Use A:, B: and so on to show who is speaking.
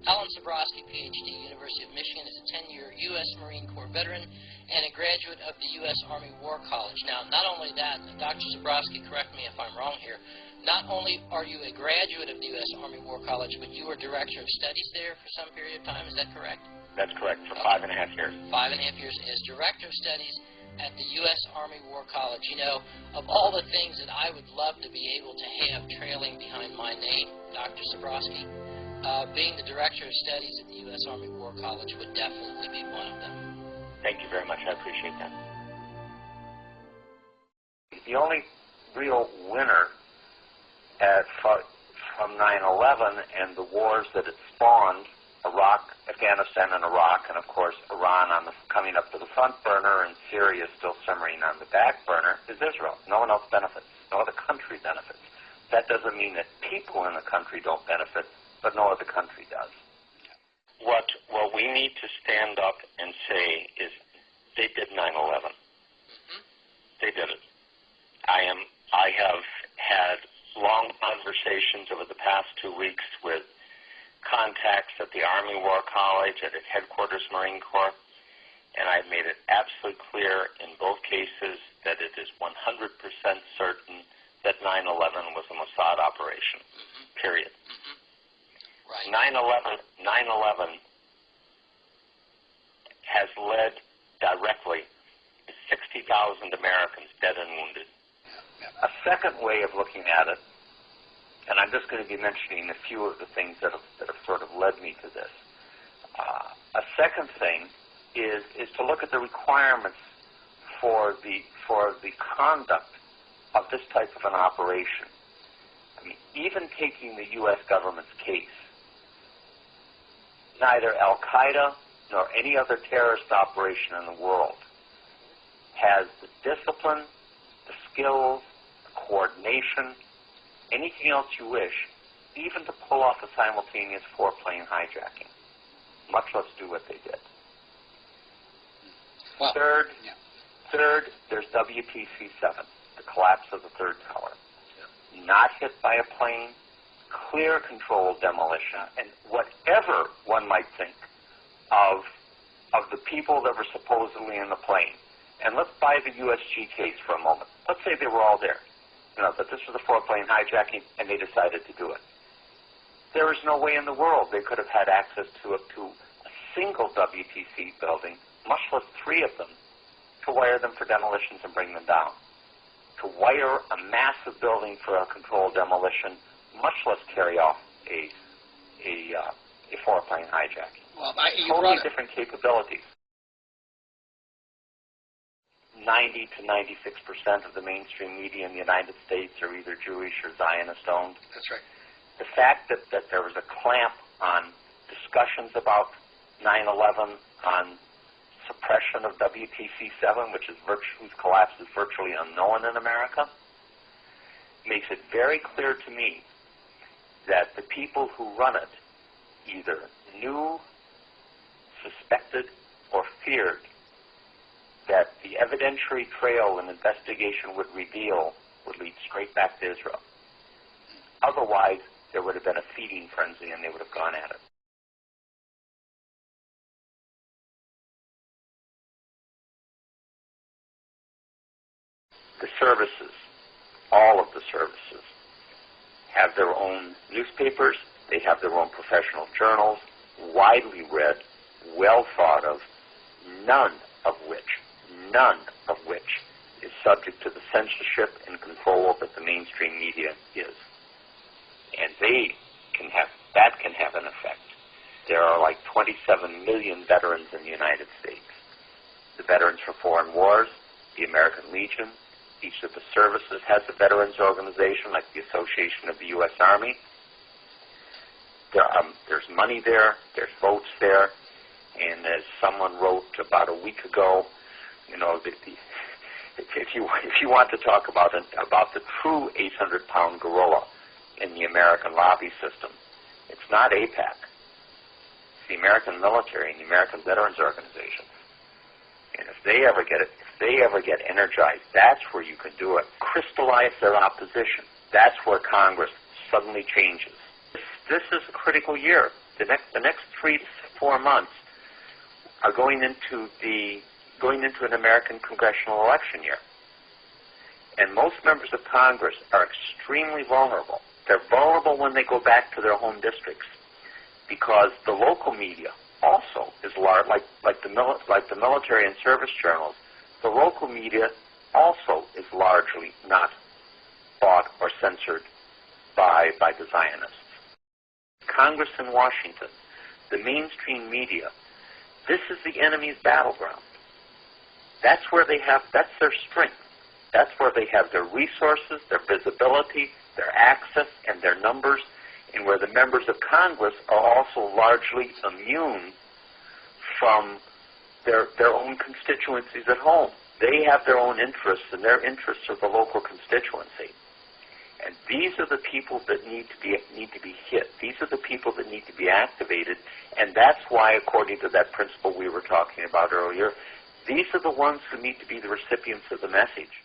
A: Alan Sabrosky, Ph.D., University of Michigan, is a 10-year U.S. Marine Corps veteran and a graduate of the U.S. Army War College. Now, not only that, Dr. Sabrosky, correct me if I'm wrong here, not only are you a graduate of the U.S. Army War College, but you were director of studies there for some period of time. Is that correct?
B: That's correct, for 5.5 years.
A: 5.5 years as director of studies at the U.S. Army War College. You know, of all the things that I would love to be able to have trailing behind my name, Dr. Sabrosky, being the director of studies at the U.S. Army War College would definitely be one of them.
B: Thank you very much. I appreciate that. The only real winner from 9/11 and the wars that it spawned, Iraq, Afghanistan, and Iraq, and of course Iran coming up to the front burner, and Syria still simmering on the back burner, is Israel. No one else benefits. No other country benefits. That doesn't mean that people in the country don't benefit, but no other country does.
C: What we need to stand up and say is they did 9/11. They did it. I have had long conversations over the past 2 weeks with contacts at the Army War College, at its headquarters Marine Corps, and I've made it absolutely clear in both cases that it is 100% certain that 9/11 was a Mossad operation, period.
A: Right.
C: 9/11 has led directly to 60,000 Americans dead and wounded.
B: A second way of looking at it, and I'm just going to be mentioning a few of the things that have sort of led me to this. A second thing is to look at the requirements for the conduct of this type of an operation. I mean, even taking the U.S. government's case, neither Al-Qaeda nor any other terrorist operation in the world has the discipline, the skills, the coordination, anything else you wish, even to pull off a simultaneous 4-plane hijacking, much less do what they did.
D: Well,
B: Third, there's WTC-7, the collapse of the third tower. Not hit by a plane, clear controlled demolition, and whatever one might think of the people that were supposedly in the plane. And let's buy the USG case for a moment. Let's say they were all there. You know, that this was a 4-plane hijacking, and they decided to do it. There is no way in the world they could have had access to a single WTC building, much less 3 of them, to wire them for demolitions and bring them down. To wire a massive building for a controlled demolition, much less carry off a 4-plane hijacking.
D: Well,
B: totally different capabilities. 90 to 96% of the mainstream media in the United States are either Jewish or Zionist-owned.
D: That's right.
B: The fact that there was a clamp on discussions about 9/11, on suppression of WTC-7, whose collapse is virtually unknown in America, makes it very clear to me that the people who run it either knew, suspected, or feared that the evidentiary trail an investigation would reveal would lead straight back to Israel. Otherwise, there would have been a feeding frenzy and they would have gone at it. The services, all of the services, have their own newspapers, they have their own professional journals, widely read, well thought of, none of which is subject to the censorship and control that the mainstream media is. And that can have an effect. There are like 27 million veterans in the United States. The Veterans for Foreign Wars, the American Legion, each of the services has a veterans organization like the Association of the U.S. Army. There's money there, there's votes there, and as someone wrote about a week ago, you know, if you want to talk about the true 800-pound gorilla in the American lobby system, it's not AIPAC. It's the American military and the American Veterans Organization. And if they ever get energized, that's where you can do it. Crystallize their opposition. That's where Congress suddenly changes. This is a critical year. The next 3 to 4 months are going into an American congressional election year. And most members of Congress are extremely vulnerable. They're vulnerable when they go back to their home districts because the local media also is large, like the military and service journals. The local media also is largely not bought or censored by the Zionists. Congress in Washington, the mainstream media, this is the enemy's battleground. That's where that's their strength. That's where they have their resources, their visibility, their access, and their numbers, and where the members of Congress are also largely immune from their own constituencies at home. They have their own interests, and their interests are the local constituency. And these are the people that need to be hit. These are the people that need to be activated, and that's why, according to that principle we were talking about earlier, these are the ones who need to be the recipients of the message.